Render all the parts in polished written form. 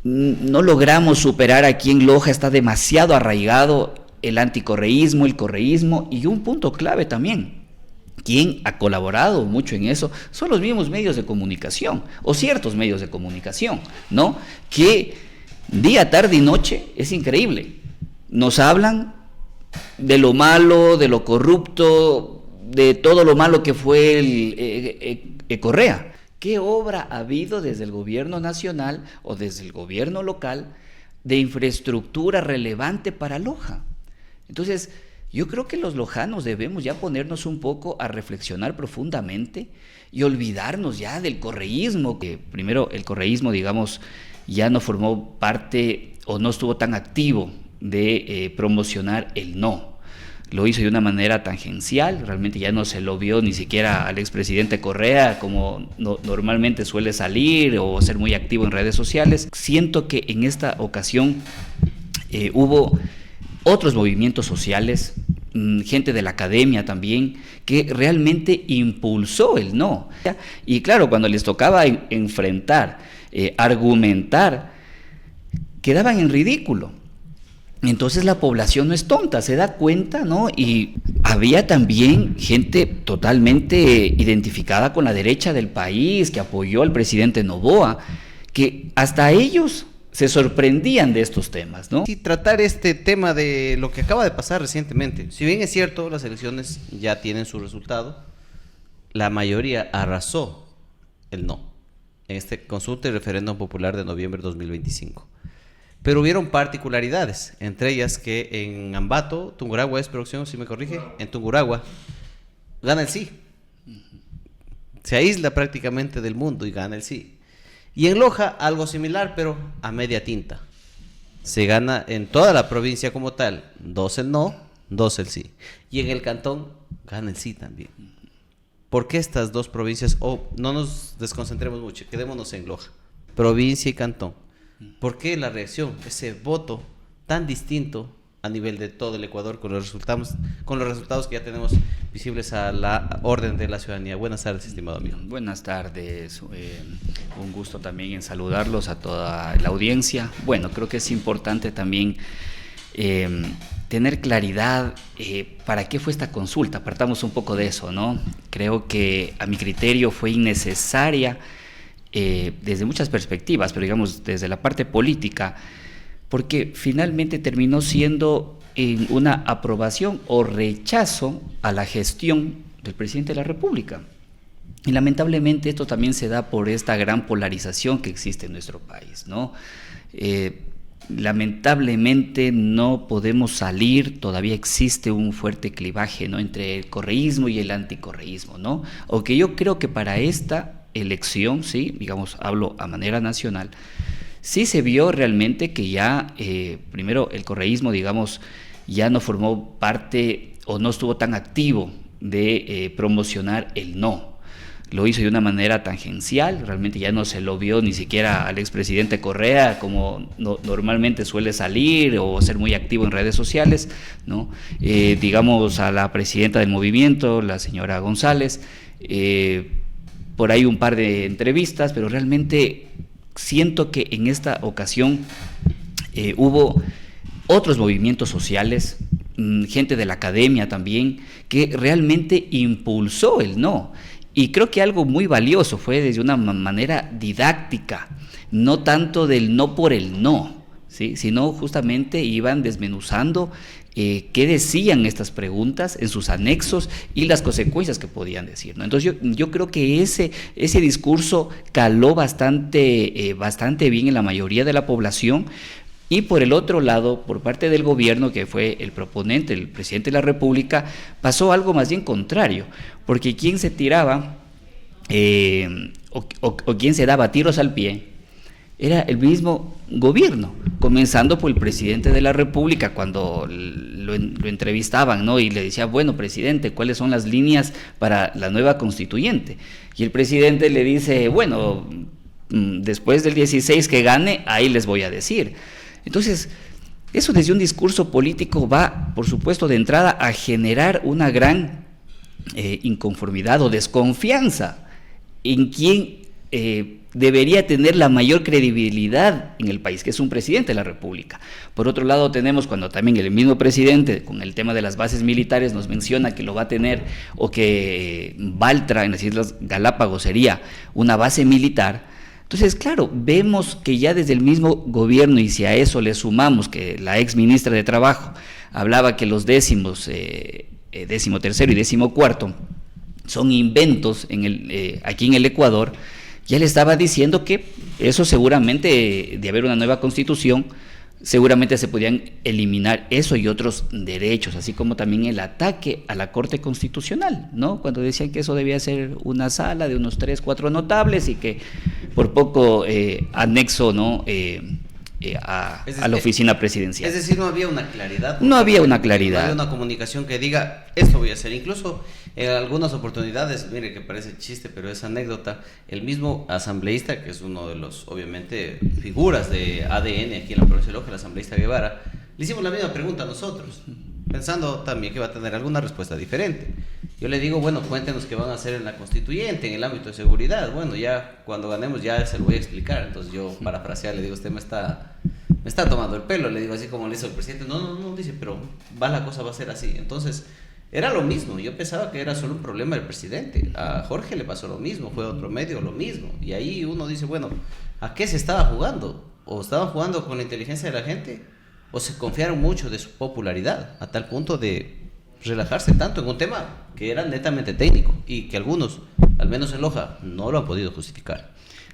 no logramos superar aquí en Loja, está demasiado arraigado el anticorreísmo, el correísmo, y un punto clave también. Quien ha colaborado mucho en eso son los mismos medios de comunicación, o ciertos medios de comunicación, ¿no? Que día, tarde y noche, es increíble, nos hablan de lo malo, de lo corrupto, de todo lo malo que fue el Correa. ¿Qué obra ha habido desde el gobierno nacional o desde el gobierno local de infraestructura relevante para Loja? Entonces, yo creo que los lojanos debemos ya ponernos un poco a reflexionar profundamente y olvidarnos ya del correísmo, que primero el correísmo, digamos, ya no formó parte o no estuvo tan activo de promocionar el no. Lo hizo de una manera tangencial, realmente ya no se lo vio ni siquiera al expresidente Correa como normalmente suele salir o ser muy activo en redes sociales. Siento que en esta ocasión hubo otros movimientos sociales, gente de la academia también, que realmente impulsó el no. Y claro, cuando les tocaba enfrentar, argumentar, quedaban en ridículo. Entonces la población no es tonta, se da cuenta, ¿no? Y había también gente totalmente identificada con la derecha del país, que apoyó al presidente Noboa, que hasta ellos se sorprendían de estos temas, ¿no? Sí, tratar este tema de lo que acaba de pasar recientemente. Si bien es cierto, las elecciones ya tienen su resultado, la mayoría arrasó el no en este consulta y referéndum popular de noviembre de 2025. Pero hubieron particularidades, entre ellas que en Ambato, Tungurahua es producción, si me corrige, en Tungurahua gana el sí. Se aísla prácticamente del mundo y gana el sí. Y en Loja algo similar, pero a media tinta. Se gana en toda la provincia como tal, 2 el no, 2 el sí. Y en el cantón gana el sí también. ¿Por qué estas dos provincias? No nos desconcentremos mucho, quedémonos en Loja, provincia y cantón. ¿Por qué la reacción, ese voto tan distinto a nivel de todo el Ecuador con los resultados que ya tenemos visibles a la orden de la ciudadanía? Buenas tardes, estimado amigo. Buenas tardes, un gusto también en saludarlos a toda la audiencia. Bueno, creo que es importante también tener claridad para qué fue esta consulta. Partamos un poco de eso, ¿no? Creo que a mi criterio fue innecesaria desde muchas perspectivas, pero digamos desde la parte política, porque finalmente terminó siendo una aprobación o rechazo a la gestión del presidente de la República. Y lamentablemente esto también se da por esta gran polarización que existe en nuestro país, ¿no? Lamentablemente no podemos salir, todavía existe un fuerte clivaje, ¿no?, entre el correísmo y el anticorreísmo, ¿no? Aunque yo creo que para esta elección, sí, digamos, hablo a manera nacional, sí se vio realmente que ya, primero, el correísmo, digamos, ya no formó parte o no estuvo tan activo de promocionar el no. Lo hizo de una manera tangencial, realmente ya no se lo vio ni siquiera al expresidente Correa como normalmente suele salir o ser muy activo en redes sociales, ¿no? Digamos, a la presidenta del movimiento, la señora González, por ahí un par de entrevistas, pero realmente siento que en esta ocasión hubo otros movimientos sociales, gente de la academia también, que realmente impulsó el no. Y creo que algo muy valioso fue desde una manera didáctica, no tanto del no por el no, ¿sí?, sino justamente iban desmenuzando qué decían estas preguntas en sus anexos y las consecuencias que podían decir, ¿no? Entonces yo creo que ese discurso caló bastante bien en la mayoría de la población. Y por el otro lado, por parte del gobierno, que fue el proponente, el presidente de la República, pasó algo más bien contrario, porque quien se tiraba o quien se daba tiros al pie era el mismo gobierno, comenzando por el presidente de la República, cuando lo entrevistaban, ¿no?, y le decía, bueno, presidente, ¿cuáles son las líneas para la nueva constituyente? Y el presidente le dice, bueno, después del 16 que gane, ahí les voy a decir. Entonces, eso desde un discurso político va, por supuesto, de entrada a generar una gran inconformidad o desconfianza en quien debería tener la mayor credibilidad en el país, que es un presidente de la República. Por otro lado tenemos cuando también el mismo presidente con el tema de las bases militares nos menciona que lo va a tener, o que Baltra en las Islas Galápagos sería una base militar. Entonces, claro, vemos que ya desde el mismo gobierno, y si a eso le sumamos que la ex ministra de Trabajo hablaba que los décimo tercero y 14º son inventos aquí en el Ecuador, ya le estaba diciendo que eso seguramente, de haber una nueva constitución, seguramente se podían eliminar eso y otros derechos, así como también el ataque a la Corte Constitucional, ¿no? Cuando decían que eso debía ser una sala de unos 3, 4 notables y que por poco anexo, ¿no? A la oficina presidencial. Es decir, no había una claridad. No había una claridad. No había una comunicación que diga, esto voy a hacer. Incluso en algunas oportunidades, mire que parece chiste, pero es anécdota, el mismo asambleísta, que es uno de los, obviamente, figuras de ADN aquí en la provincia de Loja, el asambleísta Guevara, le hicimos la misma pregunta a nosotros, pensando también que va a tener alguna respuesta diferente. Yo le digo, bueno, cuéntenos qué van a hacer en la constituyente, en el ámbito de seguridad. Bueno, ya cuando ganemos ya se lo voy a explicar. Entonces yo, parafrasear, le digo, usted me está tomando el pelo. Le digo así como le hizo el presidente. No, dice, pero la cosa va a ser así. Entonces, era lo mismo. Yo pensaba que era solo un problema del presidente. A Jorge le pasó lo mismo, fue a otro medio lo mismo. Y ahí uno dice, bueno, ¿a qué se estaba jugando? ¿O estaban jugando con la inteligencia de la gente? ¿O se confiaron mucho de su popularidad a tal punto de relajarse tanto en un tema que era netamente técnico y que algunos, al menos en Loja, no lo han podido justificar?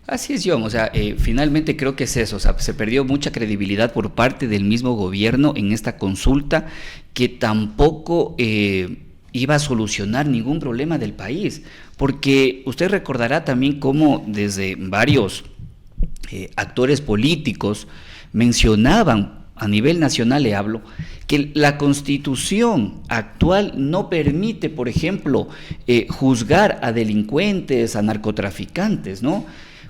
Así es, John. O sea, finalmente creo que es eso. O sea, se perdió mucha credibilidad por parte del mismo gobierno en esta consulta, que tampoco iba a solucionar ningún problema del país. Porque usted recordará también cómo desde varios actores políticos mencionaban, a nivel nacional le hablo, que la Constitución actual no permite, por ejemplo, juzgar a delincuentes, a narcotraficantes, ¿no?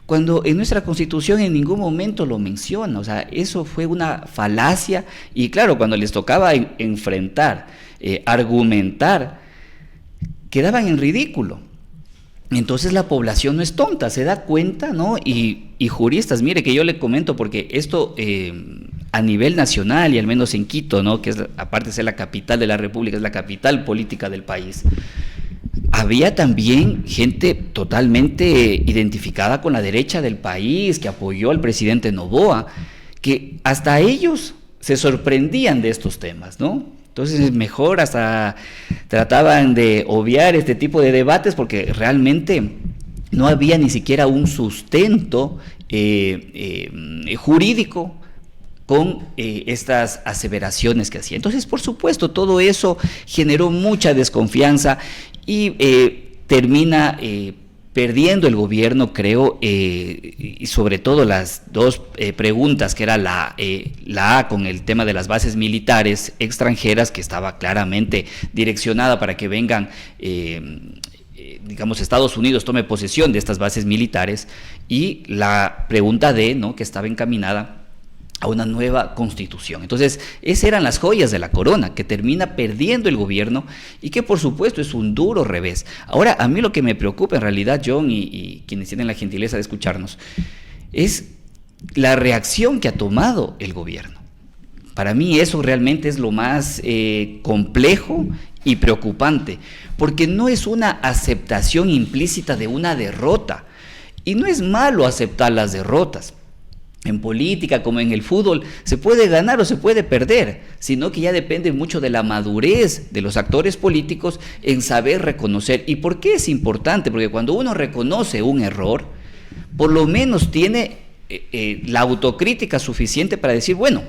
Cuando en nuestra Constitución en ningún momento lo menciona. O sea, eso fue una falacia, y claro, cuando les tocaba enfrentar, argumentar, quedaban en ridículo. Entonces la población no es tonta, se da cuenta, ¿no? Y juristas, mire que yo le comento, porque esto a nivel nacional, y al menos en Quito, ¿no? Que es, aparte de ser la capital de la República, es la capital política del país, había también gente totalmente identificada con la derecha del país, que apoyó al presidente Noboa, que hasta ellos se sorprendían de estos temas, ¿no? Entonces mejor hasta trataban de obviar este tipo de debates, porque realmente no había ni siquiera un sustento jurídico con estas aseveraciones que hacía. Entonces, por supuesto, todo eso generó mucha desconfianza y termina perdiendo el gobierno, creo, y sobre todo las dos preguntas, que era la A con el tema de las bases militares extranjeras, que estaba claramente direccionada para que vengan, digamos, Estados Unidos tome posesión de estas bases militares, y la pregunta D, ¿no?, que estaba encaminada a una nueva constitución. Entonces, esas eran las joyas de la corona, que termina perdiendo el gobierno, y que por supuesto es un duro revés. Ahora, a mí lo que me preocupa en realidad, John, y quienes tienen la gentileza de escucharnos, es la reacción que ha tomado el gobierno. Para mí eso realmente es lo más complejo y preocupante, porque no es una aceptación implícita de una derrota, y no es malo aceptar las derrotas. En política, como en el fútbol, se puede ganar o se puede perder, sino que ya depende mucho de la madurez de los actores políticos en saber reconocer. ¿Y por qué es importante? Porque cuando uno reconoce un error, por lo menos tiene la autocrítica suficiente para decir, bueno,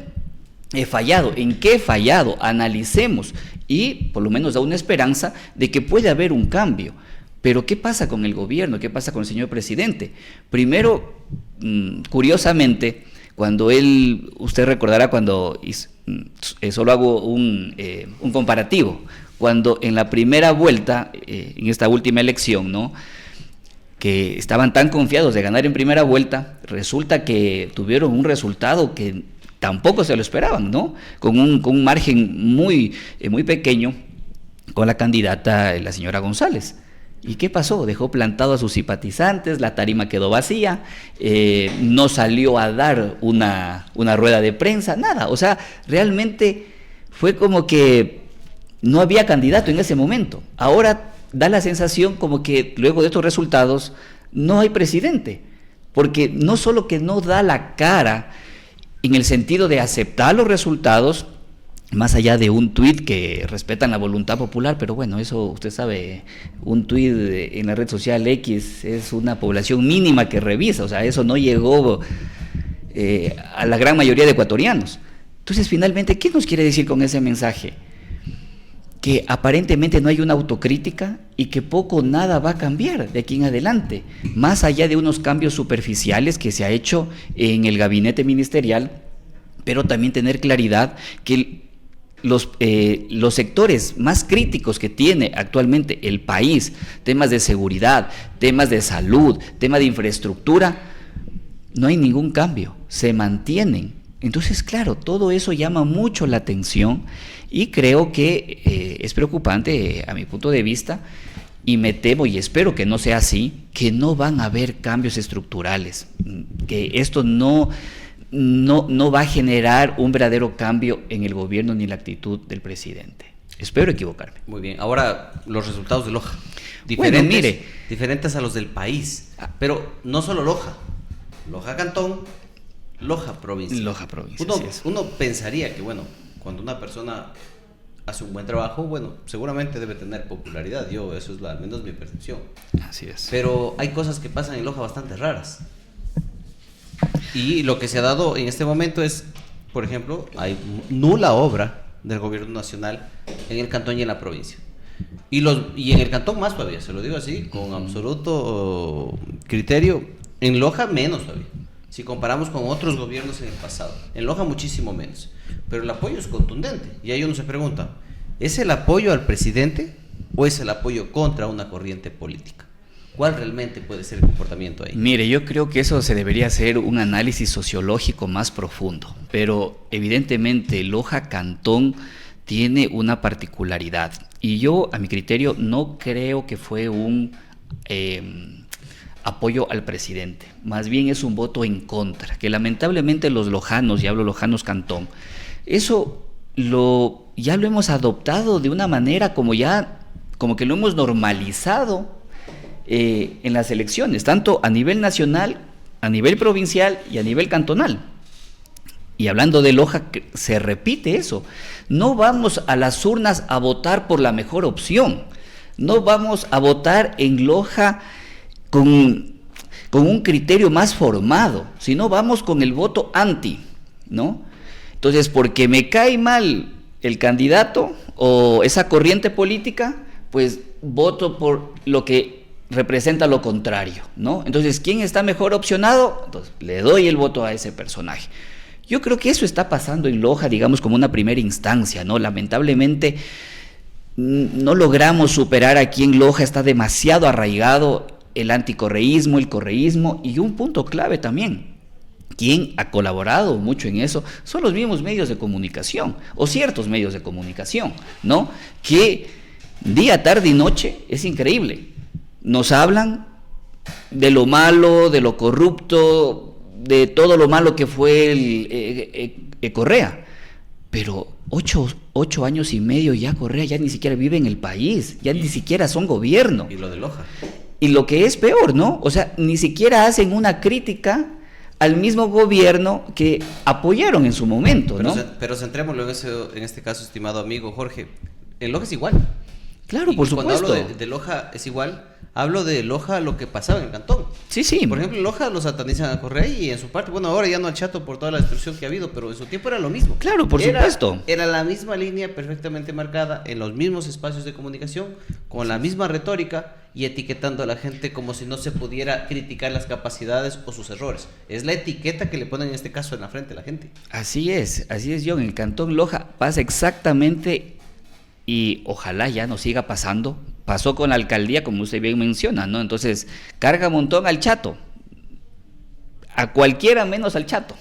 he fallado. ¿En qué he fallado? Analicemos, y por lo menos da una esperanza de que puede haber un cambio. Pero ¿qué pasa con el gobierno? ¿Qué pasa con el señor presidente? Primero, curiosamente, cuando usted recordará cuando, solo hago un comparativo, cuando en la primera vuelta, en esta última elección, ¿no?, que estaban tan confiados de ganar en primera vuelta, resulta que tuvieron un resultado que tampoco se lo esperaban, ¿no?, con un margen muy pequeño, con la candidata, la señora González. ¿Y qué pasó? Dejó plantado a sus simpatizantes, la tarima quedó vacía, no salió a dar una rueda de prensa, nada. O sea, realmente fue como que no había candidato en ese momento. Ahora da la sensación como que luego de estos resultados no hay presidente, porque no solo que no da la cara en el sentido de aceptar los resultados, más allá de un tuit que respetan la voluntad popular, pero bueno, eso usted sabe, un tuit en la red social X es una población mínima que revisa, o sea, eso no llegó a la gran mayoría de ecuatorianos. Entonces, finalmente, ¿qué nos quiere decir con ese mensaje? Que aparentemente no hay una autocrítica y que poco o nada va a cambiar de aquí en adelante, más allá de unos cambios superficiales que se ha hecho en el gabinete ministerial, pero también tener claridad que los sectores más críticos que tiene actualmente el país, temas de seguridad, temas de salud, temas de infraestructura, no hay ningún cambio, se mantienen. Entonces, claro, todo eso llama mucho la atención y creo que es preocupante a mi punto de vista, y me temo y espero que no sea así, que no van a haber cambios estructurales, que esto no va a generar un verdadero cambio en el gobierno ni la actitud del presidente. Espero equivocarme. Muy bien, ahora los resultados de Loja. Diferentes a los del país, pero no solo Loja, Loja Cantón, Loja Provincia. Loja Provincia, uno pensaría que, bueno, cuando una persona hace un buen trabajo, bueno, seguramente debe tener popularidad. Eso es al menos mi percepción. Así es. Pero hay cosas que pasan en Loja bastante raras. Y lo que se ha dado en este momento es, por ejemplo, hay nula obra del gobierno nacional en el cantón y en la provincia. Y en el cantón más todavía, se lo digo así, con absoluto criterio. En Loja menos todavía, si comparamos con otros gobiernos en el pasado. En Loja muchísimo menos. Pero el apoyo es contundente. Y ahí uno se pregunta, ¿es el apoyo al presidente o es el apoyo contra una corriente política? ¿Cuál realmente puede ser el comportamiento ahí? Mire, yo creo que eso se debería hacer un análisis sociológico más profundo, pero evidentemente Loja Cantón tiene una particularidad y yo, a mi criterio, no creo que fue un apoyo al presidente, más bien es un voto en contra, que lamentablemente los lojanos, y hablo lojanos Cantón, eso ya lo hemos adoptado de una manera como que lo hemos normalizado en las elecciones, tanto a nivel nacional, a nivel provincial y a nivel cantonal. Y hablando de Loja, se repite eso. No vamos a las urnas a votar por la mejor opción. No vamos a votar en Loja con un criterio más formado, sino vamos con el voto anti, ¿no? Entonces, porque me cae mal el candidato o esa corriente política, pues voto por lo que representa lo contrario, ¿no? Entonces, ¿quién está mejor opcionado? Entonces, le doy el voto a ese personaje. Yo creo que eso está pasando en Loja, digamos, como una primera instancia, ¿no? Lamentablemente, no logramos superar aquí en Loja, está demasiado arraigado el anticorreísmo, el correísmo, y un punto clave también. Quien ha colaborado mucho en eso son los mismos medios de comunicación, o ciertos medios de comunicación, ¿no? Que día, tarde y noche, es increíble, nos hablan de lo malo, de lo corrupto, de todo lo malo que fue Correa, pero 8 años y medio ya Correa ya ni siquiera vive en el país, ya ni siquiera son gobierno. Y lo de Loja. Y lo que es peor, ¿no? O sea, ni siquiera hacen una crítica al mismo gobierno que apoyaron en su momento, ¿no? Pero centrémoslo en este caso, estimado amigo Jorge. En Loja es igual. Claro, por supuesto. Cuando hablo de Loja es igual, hablo de Loja lo que pasaba en el cantón. Sí, sí. Por ejemplo, en Loja lo satanizan a Correa y en su parte, bueno, ahora ya no al Chato por toda la destrucción que ha habido, pero en su tiempo era lo mismo. Claro, por supuesto. Era la misma línea perfectamente marcada, en los mismos espacios de comunicación, con la misma retórica y etiquetando a la gente como si no se pudiera criticar las capacidades o sus errores. Es la etiqueta que le ponen en este caso en la frente a la gente. Así es, John. En el cantón Loja pasa exactamente, y ojalá ya no siga pasando. Pasó con la alcaldía, como usted bien menciona, ¿no? Entonces, carga un montón al Chato, a cualquiera menos al Chato.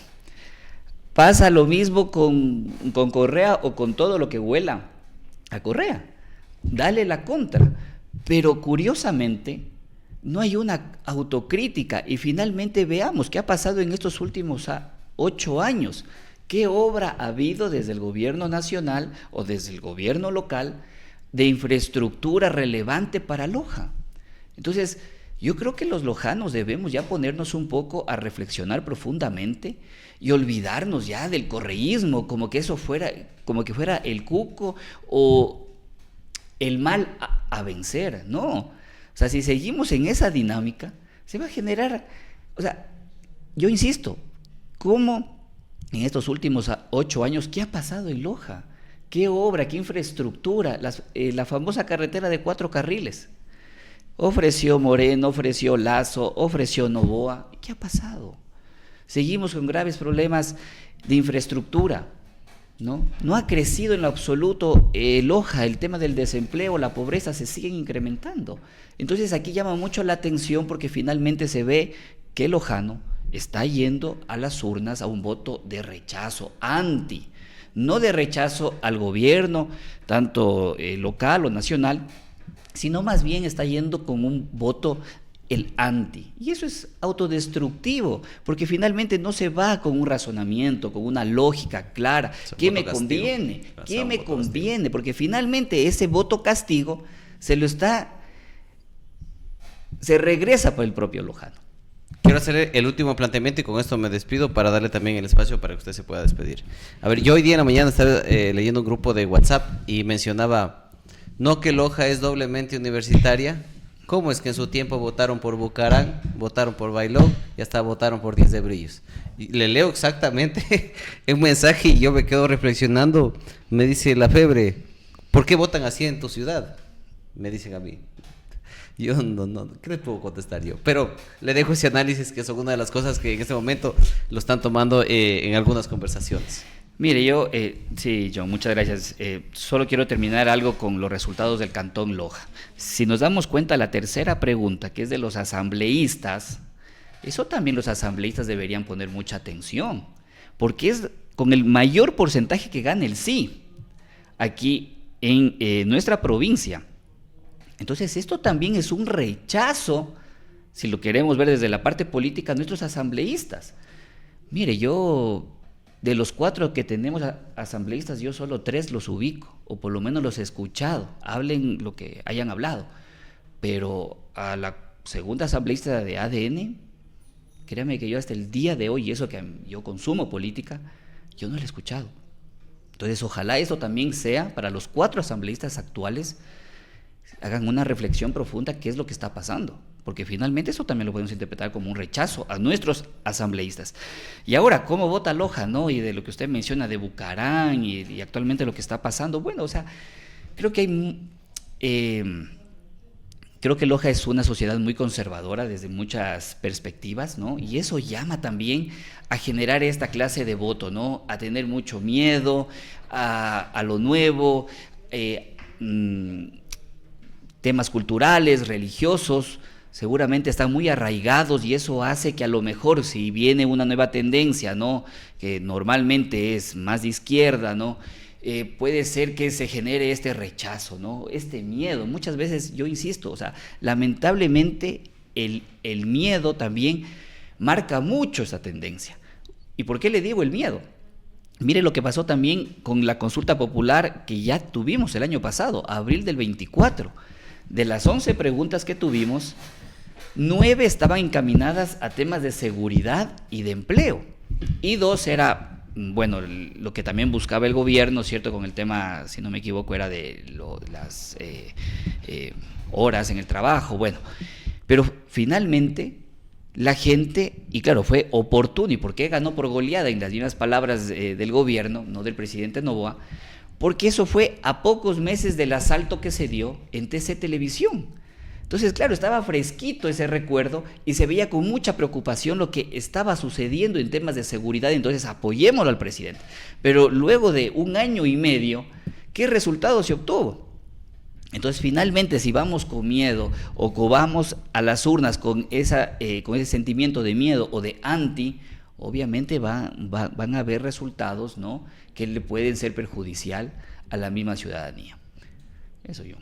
Pasa lo mismo con Correa o con todo lo que huela a Correa. Dale la contra. Pero curiosamente, no hay una autocrítica y finalmente veamos qué ha pasado en estos últimos 8 años. ¿Qué obra ha habido desde el gobierno nacional o desde el gobierno local de infraestructura relevante para Loja? Entonces, yo creo que los lojanos debemos ya ponernos un poco a reflexionar profundamente y olvidarnos ya del correísmo, como que eso fuera, como que fuera el cuco o el mal a vencer. No, o sea, si seguimos en esa dinámica, se va a generar, o sea, yo insisto, ¿cómo en estos últimos 8 años, qué ha pasado en Loja? ¿Qué obra, qué infraestructura? La famosa carretera de 4 carriles. Ofreció Moreno, ofreció Lazo, ofreció Novoa. ¿Qué ha pasado? Seguimos con graves problemas de infraestructura, ¿no? No ha crecido en lo absoluto Loja, el tema del desempleo, la pobreza se siguen incrementando. Entonces aquí llama mucho la atención porque finalmente se ve que el lojano está yendo a las urnas a un voto de rechazo, anti, no de rechazo al gobierno, tanto local o nacional, sino más bien está yendo con un voto el anti. Y eso es autodestructivo, porque finalmente no se va con un razonamiento, con una lógica clara. ¿Qué me conviene? ¿Qué me conviene? Porque finalmente ese voto castigo se regresa por el propio lojano. Quiero hacer el último planteamiento y con esto me despido para darle también el espacio para que usted se pueda despedir. A ver, yo hoy día en la mañana estaba leyendo un grupo de WhatsApp y mencionaba, no que Loja es doblemente universitaria. ¿Cómo es que en su tiempo votaron por Bucarán, votaron por Bailón y hasta votaron por 10 de Brillos? Y le leo exactamente un mensaje y yo me quedo reflexionando. Me dice La Febre, ¿por qué votan así en tu ciudad? Me dicen a mí. Yo no, ¿qué le puedo contestar yo? Pero le dejo ese análisis que son una de las cosas que en este momento lo están tomando en algunas conversaciones. Mire, sí, John, muchas gracias. Solo quiero terminar algo con los resultados del Cantón Loja. Si nos damos cuenta, la tercera pregunta, que es de los asambleístas, eso también los asambleístas deberían poner mucha atención, porque es con el mayor porcentaje que gana el sí, aquí en nuestra provincia. Entonces, esto también es un rechazo, si lo queremos ver desde la parte política, a nuestros asambleístas. Mire, de los 4 que tenemos asambleístas, yo solo 3 los ubico, o por lo menos los he escuchado, hablen lo que hayan hablado. Pero a la segunda asambleísta de ADN, créame que yo hasta el día de hoy, y eso que yo consumo política, yo no la he escuchado. Entonces, ojalá eso también sea para los 4 asambleístas actuales, hagan una reflexión profunda qué es lo que está pasando, porque finalmente eso también lo podemos interpretar como un rechazo a nuestros asambleístas. Y ahora, ¿cómo vota Loja, no? Y de lo que usted menciona de Bucarán y actualmente lo que está pasando, bueno, o sea, creo que creo que Loja es una sociedad muy conservadora desde muchas perspectivas, ¿no? Y eso llama también a generar esta clase de voto, ¿no? A tener mucho miedo a lo nuevo, temas culturales, religiosos, seguramente están muy arraigados y eso hace que a lo mejor si viene una nueva tendencia, ¿no? Que normalmente es más de izquierda, ¿no? Puede ser que se genere este rechazo, ¿no? Este miedo. Muchas veces, yo insisto, o sea, lamentablemente el miedo también marca mucho esa tendencia. ¿Y por qué le digo el miedo? Mire lo que pasó también con la consulta popular que ya tuvimos el año pasado, abril del 24. De las 11 preguntas que tuvimos, 9 estaban encaminadas a temas de seguridad y de empleo. Y 2 era, bueno, lo que también buscaba el gobierno, ¿cierto? Con el tema, si no me equivoco, era de las horas en el trabajo, bueno. Pero finalmente la gente, y claro, fue oportuno, ¿y por qué ganó por goleada? En las mismas palabras del gobierno, no del presidente Noboa, porque eso fue a pocos meses del asalto que se dio en TC Televisión. Entonces, claro, estaba fresquito ese recuerdo y se veía con mucha preocupación lo que estaba sucediendo en temas de seguridad, entonces apoyémoslo al presidente. Pero luego de 1 año y medio, ¿qué resultado se obtuvo? Entonces, finalmente, si vamos con miedo o vamos a las urnas con ese sentimiento de miedo o de anti, obviamente van a haber resultados, ¿no?, que le pueden ser perjudicial a la misma ciudadanía. Eso yo.